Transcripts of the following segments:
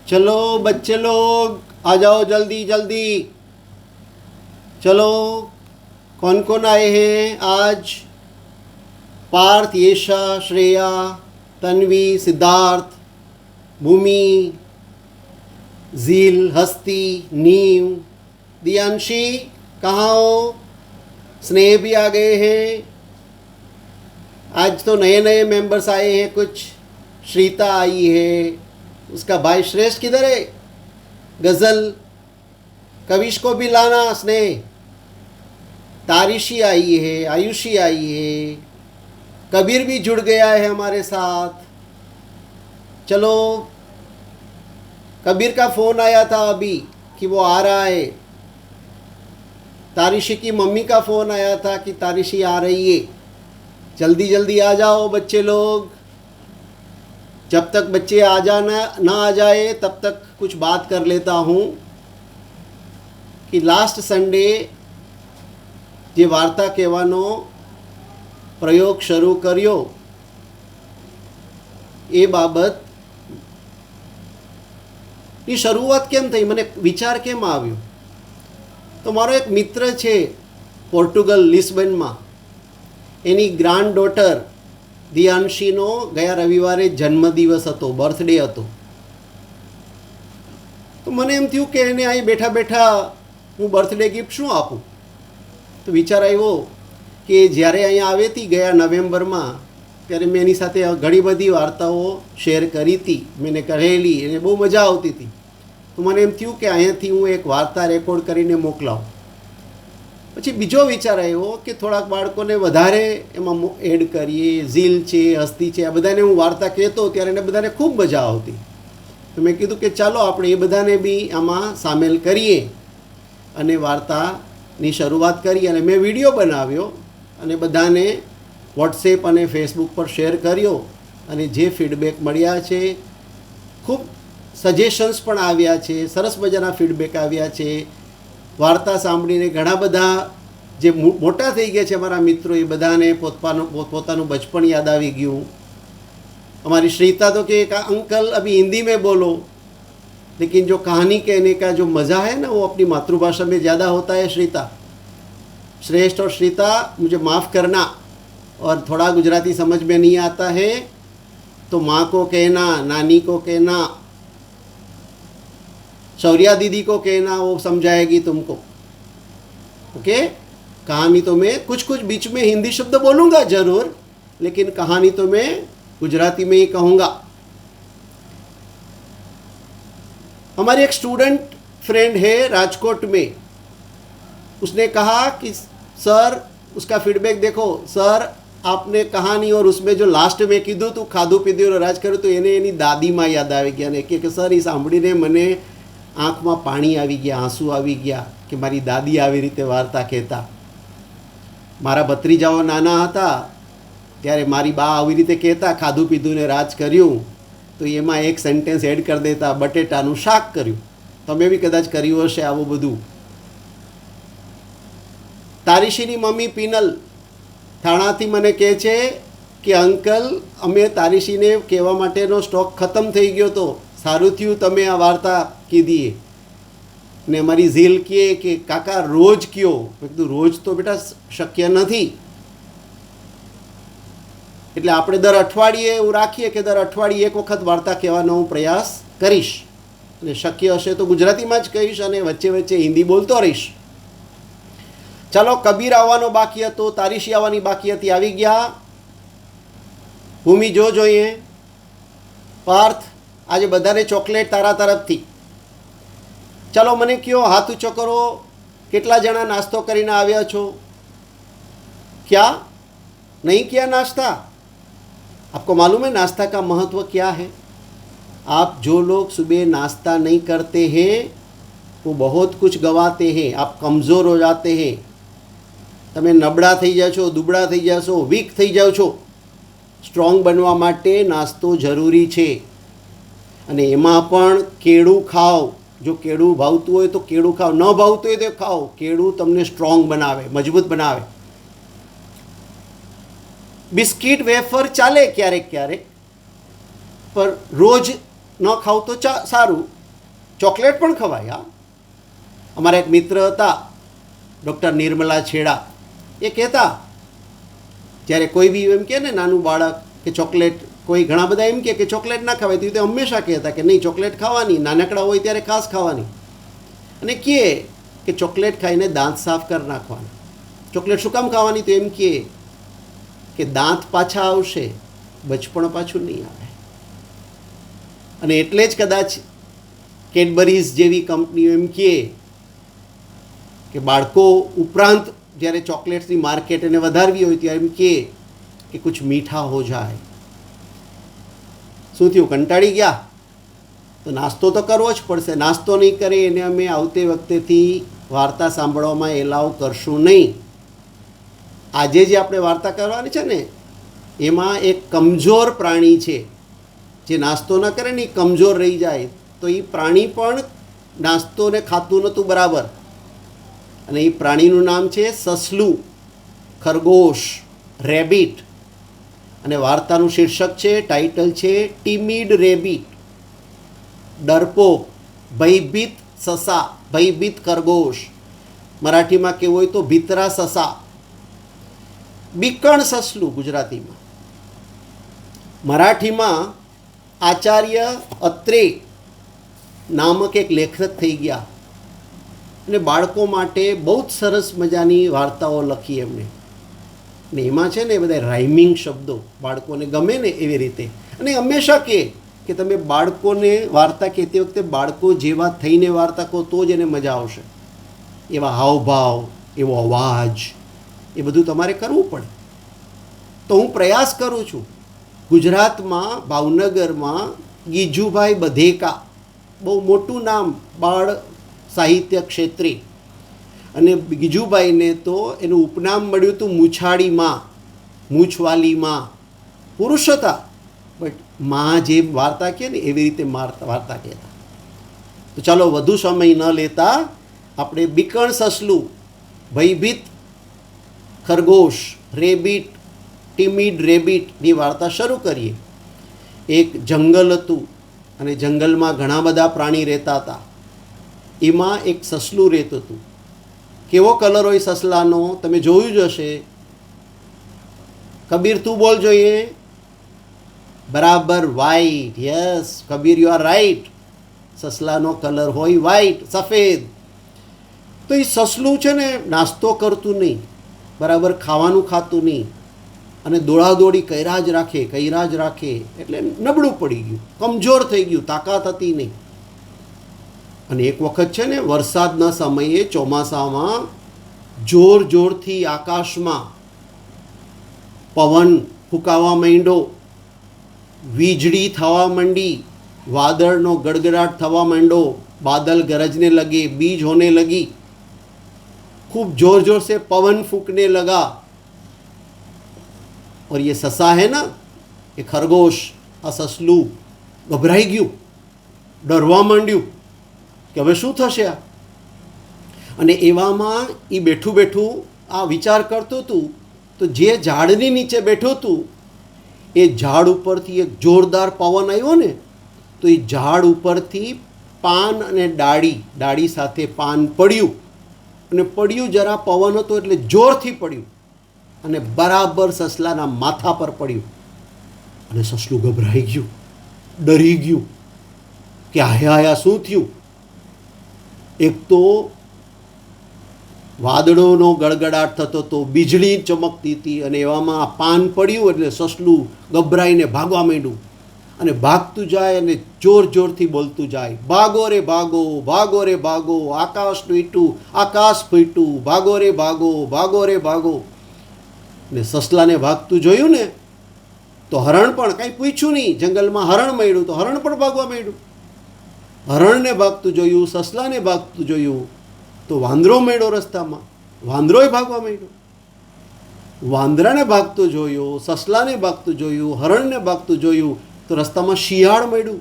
चलो बच्चे लोग आ जाओ जल्दी जल्दी। चलो, कौन कौन आए हैं आज? पार्थ, येशा, श्रेया, तन्वी, सिद्धार्थ, भूमि, झील, हस्ती, नीव, दियांशी। कहाँ हो? स्नेह भी आ गए हैं। आज तो नए नए मेंबर्स आए हैं कुछ। श्रीता आई है, उसका भाई श्रेष्ठ किधर है? गज़ल, कविश को भी लाना स्नेह। तारिशी आई है, आयुषी आई है, कबीर भी जुड़ गया है हमारे साथ। चलो, कबीर का फ़ोन आया था अभी कि वो आ रहा है। तारिशी की मम्मी का फ़ोन आया था कि तारिशी आ रही है। जल्दी जल्दी आ जाओ बच्चे लोग। जब तक बच्चे आ जाना ना आ जाए तब तक कुछ बात कर लेता हूँ कि लास्ट संडे જે વાર્તા કહેવાનો પ્રયોગ શરૂ કર્યો એ બાબતની શરૂઆત કેમ થઈ, મને વિચાર કેમ આવ્યો? તો મારો એક મિત્ર છે પોર્ટુગલ લિસ્બનમાં, એની ગ્રાન્ડ ડોટર દિયાંશીનો ગયા રવિવારે જન્મદિવસ હતો, બર્થડે હતો. તો મને એમ થયું કે એને અહીં બેઠા બેઠા હું બર્થડે ગિફ્ટ શું આપું? તો વિચાર આવ્યો કે જ્યારે અહીંયા આવી હતી ગયા નવેમ્બરમાં, ત્યારે મેં એની સાથે ઘણી બધી વાર્તાઓ શેર કરી હતી, મેં કહેલી, એને બહુ મજા આવતી હતી. તો મને એમ થયું કે અહીંયાથી હું એક વાર્તા રેકોર્ડ કરીને મોકલાવું. પછી બીજો વિચાર આવ્યો કે થોડાક બાળકોને વધારે એમાં એડ કરીએ. ઝીલ છે, હસ્તી છે, આ બધાને હું વાર્તા કહેતો ત્યારે એને બધાને ખૂબ મજા આવતી. તો મેં કીધું કે ચાલો આપણે એ બધાને બી આમાં સામેલ કરીએ અને વાર્તાની શરૂઆત કરી. અને મેં વિડીયો બનાવ્યો અને બધાને વોટ્સએપ અને ફેસબુક પર શેર કર્યો. અને જે ફીડબેક મળ્યા છે, ખૂબ સજેશન્સ પણ આવ્યા છે, સરસ મજાના ફીડબેક આવ્યા છે. વાર્તા સાંભળીને ઘણા બધા જે મોટા થઈ ગયા છે અમારા મિત્રો, એ બધાને પોતાનું બચપણ યાદ આવી ગયું. हमारी श्रीता तो कि अंकल अभी हिंदी में बोलो, लेकिन जो कहानी कहने का जो मज़ा है ना वो अपनी मातृभाषा में ज़्यादा होता है. श्रीता, श्रेष्ठ और श्रीता, मुझे माफ़ करना, और थोड़ा गुजराती समझ में नहीं आता है तो माँ को कहना, नानी को कहना, शौर्या दीदी को कहना, वो समझाएगी तुमको. ओके? कहानी तो मैं कुछ कुछ बीच में हिंदी शब्द बोलूँगा ज़रूर, लेकिन कहानी तो मैं गुजराती में ही कहूँगा. हमारी एक स्टूडेंट फ्रेंड है राजकोट में, उसने कहा कि सर, उसका फीडबैक देखो सर, आपने कहानी और उसमें जो लास्ट में कीधું તું ખાધું પીધું રાજ કર્યું, તો એને એની દાદીમાં યાદ આવી ગયા ને કે સર એ સાંભળીને મને આંખમાં પાણી આવી ગયા, આંસુ આવી ગયા કે મારી દાદી આવી રીતે વાર્તા કહેતા. મારા ભત્રીજાઓ નાના હતા ત્યારે મારી બા આવી રીતે કહેતા, ખાધું પીધું ને રાજ કર્યું, તો એમાં એક સેન્ટેન્સ એડ કરી દેતા, બટેટાનું શાક કર્યું. તમે બી કદાચ કર્યું હશે આવું બધું. તારીશીની મમ્મી પીનલ થાણાથી મને કહે છે કે અંકલ, અમે તારીશીને કહેવા માટેનો સ્ટોક ખતમ થઈ ગયો હતો, સારું થયું તમે આ વાર્તા કીધી. ને અમારી ઝીલ કહે કે કાકા રોજ કયો. મેં કીધું રોજ તો બેટા શક્ય નથી, એટલે આપણે દર અઠવાડિયે એવું રાખીએ કે દર અઠવાડિયે એક વખત વાર્તા કહેવાનો હું પ્રયાસ કરીશ. અને શક્ય હશે તો ગુજરાતીમાં જ કહીશ અને વચ્ચે વચ્ચે હિન્દી બોલતો રહીશ. ચાલો, કબીર આવવાનો બાકી હતો, તારીશી આવવાની બાકી હતી, આવી ગયા. ભૂમિ જો જોઈએ. પાર્થ, આજે બધાને ચોકલેટ તારા તરફથી. ચાલો મને કયો, હાથ ઊંચો કરો, કેટલા જણા નાસ્તો કરીને આવ્યા છો? क्या नहीं किया नाश्ता? आपको मालूम है नाश्ता का महत्व क्या है? आप जो लोग सुबह नाश्ता नहीं करते हैं वो बहुत कुछ गवाते हैं. आप कमज़ोर हो जाते हैं, તમે નબળા થઈ જાઓ છો, દુબળા થઈ જશો, વીક થઈ જાઓ છો. સ્ટ્રોંગ બનવા માટે નાસ્તો જરૂરી છે. અને એમાં પણ કેળું ખાઓ. જો કેળું ભાવતું હોય તો કેળું ખાઓ, ન ભાવતું હોય તો ખાઓ. કેળું તમને સ્ટ્રોંગ બનાવે, મજબૂત બનાવે. બિસ્કિટ વેફર ચાલે ક્યારેક ક્યારેક, પણ રોજ ન ખાવ તો સારું. ચોકલેટ પણ ખવાય. હા, અમારા એક મિત્ર હતા ડૉક્ટર નિર્મલા છેડા, એ કહેતા જ્યારે કોઈ બી એમ કહે ને નાનું બાળક કે ચોકલેટ, કોઈ ઘણા બધા એમ કહે કે ચોકલેટ ના ખવાય, તો તે હંમેશા કહેતા કે નહીં, ચોકલેટ ખાવાની, નાનકડા હોય ત્યારે ખાસ ખાવાની. અને કહે કે ચોકલેટ ખાઈને દાંત સાફ કરી નાખવાના. ચોકલેટ શું કામ ખાવાની? તો એમ કહે કે દાંત પાછા આવશે, બચપણ પાછું નહીં આવે. અને એટલે જ કદાચ કેડબરીઝ જેવી કંપનીઓ એમ કહે કે બાળકો ઉપરાંત જ્યારે ચોકલેટ્સની માર્કેટ એને વધારવી હોય ત્યારે એમ કહે કે કુછ મીઠા હો જાય. શું થયું? કંટાળી ગયા? તો નાસ્તો તો કરવો જ પડશે. નાસ્તો નહીં કરે એને અમે આવતી વખતેથી વાર્તા સાંભળવામાં એલાવ કરશું નહીં. આજે જે આપણે વાર્તા કરવાની છે ને, એમાં એક કમજોર પ્રાણી છે જે નાસ્તો ન કરે ને, એ કમજોર રહી જાય. તો એ પ્રાણી પણ નાસ્તો ને ખાતું નહોતું બરાબર, અને એ પ્રાણીનું નામ છે સસલું, ખરગોશ, રેબિટ. અને વાર્તાનું શીર્ષક છે, ટાઇટલ છે ટીમિડ રેબિટ. ડરપોક, ભયભીત સસા, ભયભીત ખરગોશ. મરાઠીમાં કેવું હોય તો ભીતરા સસા, બીકણ સસલું ગુજરાતીમાં. મરાઠીમાં આચાર્ય અત્રે નામક એક લેખક થઈ ગયા અને બાળકો માટે બહુ જ સરસ મજાની વાર્તાઓ લખી એમણે. ને એમાં છે ને એ બધા રાઇમિંગ શબ્દો બાળકોને ગમે ને એવી રીતે. અને હંમેશા કે તમે બાળકોને વાર્તા કહેતી વખતે બાળકો જેવા થઈને વાર્તા કહો તો જ એને મજા આવશે. એવા હાવભાવ, એવો અવાજ, એ બધું તમારે કરવું પડે. તો હું પ્રયાસ કરું છું. ગુજરાતમાં ભાવનગરમાં ગીજુભાઈ બધેકા, બહુ મોટું નામ બાળ સાહિત્ય ક્ષેત્રે, અને ગીજુભાઈને તો એનું ઉપનામ મળ્યું હતું મૂછાળી માં, મૂછવાલી માં. પુરુષ હતા, બટ માં જે વાર્તા કહે ને એવી રીતે વાર્તા કહેતા. તો ચાલો વધુ સમય ન લેતા આપણે બીકણ સસલું, ભયભીત ખરગોશ, રેબિટ, ટીમિડ રેબિટની વાર્તા શરૂ કરીએ. એક જંગલ હતું અને જંગલમાં ઘણા બધા પ્રાણી રહેતા હતા. એમાં એક સસલું રહેતું હતું. કેવો કલર હોય સસલાનો? તમે જોયું જ હશે. કબીર તું બોલ જોઈએ. બરાબર, white. Yes Kabir, you are right. સસલાનો કલર હોય વ્હાઈટ, સફેદ. તો એ સસલું છે ને નાસ્તો કરતું નહીં, બરાબર ખાવાનું ખાતું નહીં, અને દોડાદોડી કર્યા જ રાખે. એટલે નબળું પડી ગયું, કમજોર થઈ ગયું, તાકાત હતી નહીં. અને એક વખત છે ને વરસાદના સમયે ચોમાસામાં જોરથી આકાશમાં પવન ફૂંકાવા માંડ્યો, વીજળી થવા માંડી, વાદળનો ગડગડાટ થવા માંડ્યો, बादल गरजने लगे, बीज होने लगी, खूब जोर से पवन फूंकने लगा. और ये ससा है ना, ये खरगोश, आ ससलू गभराई गયું, ડરવા માંડ્યું કે હવે શું થશે આ. અને એવામાં એ બેઠું આ વિચાર કરતું હતું. તો જે ઝાડની નીચે બેઠું હતું એ ઝાડ ઉપરથી એક જોરદાર પવન આવ્યો ને, તો એ ઝાડ ઉપરથી પાન અને ડાળી સાથે પાન પડ્યું, અને પડ્યું જરા પવન હતો એટલે જોરથી પડ્યું અને બરાબર સસલાના માથા પર પડ્યું. અને સસલું ગભરાઈ ગયું, ડરી ગયું કે આયા શું થયું. એક તો વાદળોનો ગડગડાટ થતો હતો, વીજળી ચમકતી હતી, અને એવામાં આ પાન પડ્યું એટલે સસલું ગભરાઈને ભાગવા માંડ્યું. અને ભાગતું જાય અને જોરથી બોલતું જાય, ભાગો રે ભાગો, ભાગો રે ભાગો, આકાશ તૂટ્યું, આકાશ ફૂટ્યું, ભાગો રે ભાગો, ભાગો રે ભાગો. ને સસલાને ભાગતું જોયું ને તો હરણ પણ, કાંઈ પૂછ્યું નહીં, જંગલમાં હરણ મળ્યું તો હરણ પણ ભાગવા માંડ્યું. હરણને ભાગતું જોયું, સસલાને ભાગતું જોયું તો વાંદરો મળ્યો રસ્તામાં, વાંદરોય ભાગવા માંડ્યો. વાંદરાને ભાગતું જોયું, સસલાને ભાગતું જોયું, હરણને ભાગતું જોયું તો રસ્તામાં શિયાળ મળ્યું.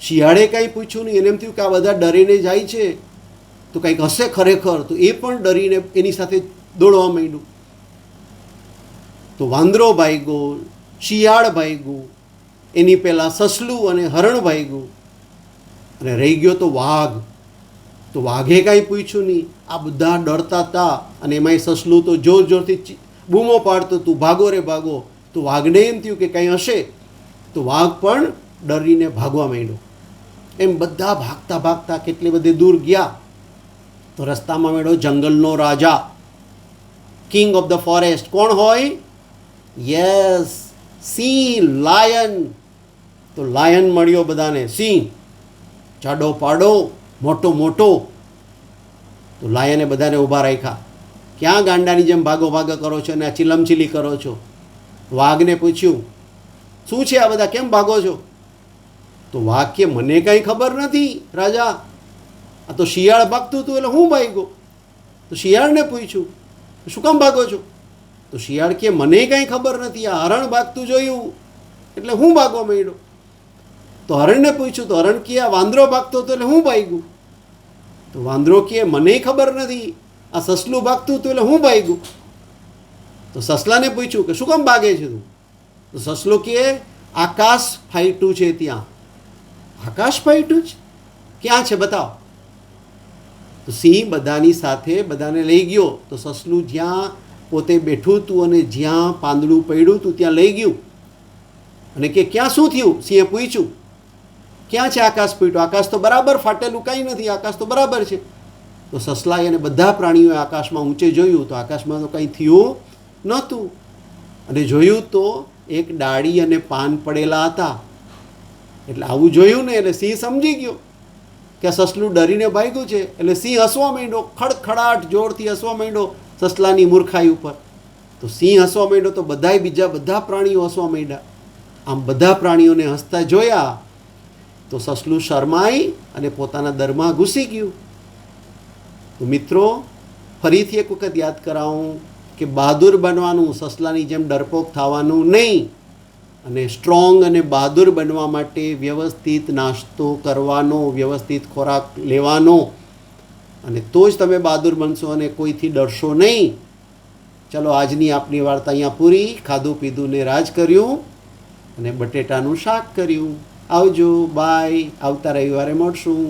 શિયાળે કાંઈ પૂછ્યું નહીં, એને એમ થયું કે આ બધા ડરીને જાય છે તો કંઈક હશે ખરેખર, તો એ પણ ડરીને એની સાથે દોડવા માંડ્યું. તો વાંદરો ભાગ્યો, શિયાળ ભાગ્યું, એની પહેલાં સસલું અને હરણ ભાગ્યું. અને રહી ગયો તો વાઘ. તો વાઘે કાંઈ પૂછ્યું નહીં. આ બધા ડરતા હતા અને એમાંય સસલું તો જોર જોરથી બૂમો પાડતું હતું, ભાગો રે ભાગો. તો વાઘને એમ થયું કે કંઈ હશે. તો વાઘ પણ ડરીને ભાગવા માંડ્યો. એમ બધા ભાગતા ભાગતા કેટલી બધી દૂર ગયા. તો રસ્તામાં મળ્યો જંગલનો રાજા, કિંગ ઓફ ધ ફોરેસ્ટ. કોણ હોય? યસ, સિંહ, લાયન. તો લાયન મળ્યો બધાને. સિંહ જાડો પાડો, મોટો મોટો. તો લાયને બધાને ઊભા રાખ્યા. ક્યાં ગાંડાની જેમ ભાગો ભાગો કરો છો અને આ ચીલમચીલી કરો છો? વાઘને પૂછ્યું, શું છે આ બધા, કેમ ભાગો છો? તો વાઘ કે મને કાંઈ ખબર નથી રાજા, આ તો શિયાળ ભાગતું હતું એટલે હું ભાગ્યો. તો શિયાળને પૂછ્યું, શું કામ ભાગો છો? તો શિયાળ કે મને કાંઈ ખબર નથી, આ હરણ ભાગતું જોયું એટલે હું ભાગવા માંડ્યો. તો હરણને પૂછ્યું, તો હરણ કે આ વાંદરો ભાગતો હતો એટલે હું ભાગ્યું. તો વાંદરો કે મને ખબર નથી, આ સસલું ભાગતું હતું એટલે હું ભાગ્યું. તો સસલાને પૂછ્યું કે શું કામ ભાગે છે તું? તો સસલો કે આકાશ ફાટ્યું છે ત્યાં. આકાશ ફાટ્યું છે? ક્યાં છે બતાવો. તો સિંહ બધાની સાથે બધાને લઈ ગયો. તો સસલું જ્યાં પોતે બેઠું હતું અને જ્યાં પાંદડું પડ્યું હતું ત્યાં લઈ ગયું. અને કે ક્યાં શું થયું? સિંહે પૂછ્યું, ક્યાં છે આકાશ ફાટ્યું? આકાશ તો બરાબર ફાટેલું કાંઈ નથી, આકાશ તો બરાબર છે. તો સસલાએ અને બધા પ્રાણીઓએ આકાશમાં ઊંચે જોયું તો આકાશમાં તો કંઈ થયું નહોતું. અને જોયું તો એક ડાળી અને પાન પડેલા હતા. એટલે આવું જોયું ને એટલે સિંહ સમજી ગયો કે આ સસલું ડરીને ભાગ્યું છે. એટલે સિંહ હસવા માંડ્યો, ખડખડાટ જોરથી હસવા માંડ્યો સસલાની મૂર્ખાઈ ઉપર. તો સિંહ હસવા માંડ્યો તો બીજા બધા પ્રાણીઓ હસવા માંડ્યા. આમ બધા પ્રાણીઓને હસતા જોયા તો સસલું શરમાઈ અને પોતાના દરમાં ઘૂસી ગયું. તો મિત્રો, ફરીથી એક વખત યાદ કરાવું કે બહાદુર બનવાનું, સસલાની જેમ ડરપોક થવાનું નહીં. અને સ્ટ્રોંગ અને બહાદુર બનવા માટે વ્યવસ્થિત નાસ્તો કરવાનો, વ્યવસ્થિત ખોરાક લેવાનો, અને તો જ તમે બહાદુર બનશો અને કોઈથી ડરશો નહીં. ચલો, આજની આપણી વાર્તા અહીંયા પૂરી. ખાધું પીધું ને રાજ કર્યું અને બટેટાનું શાક કર્યું. આવજો, બાય. આવતા રવિવારે મળશું.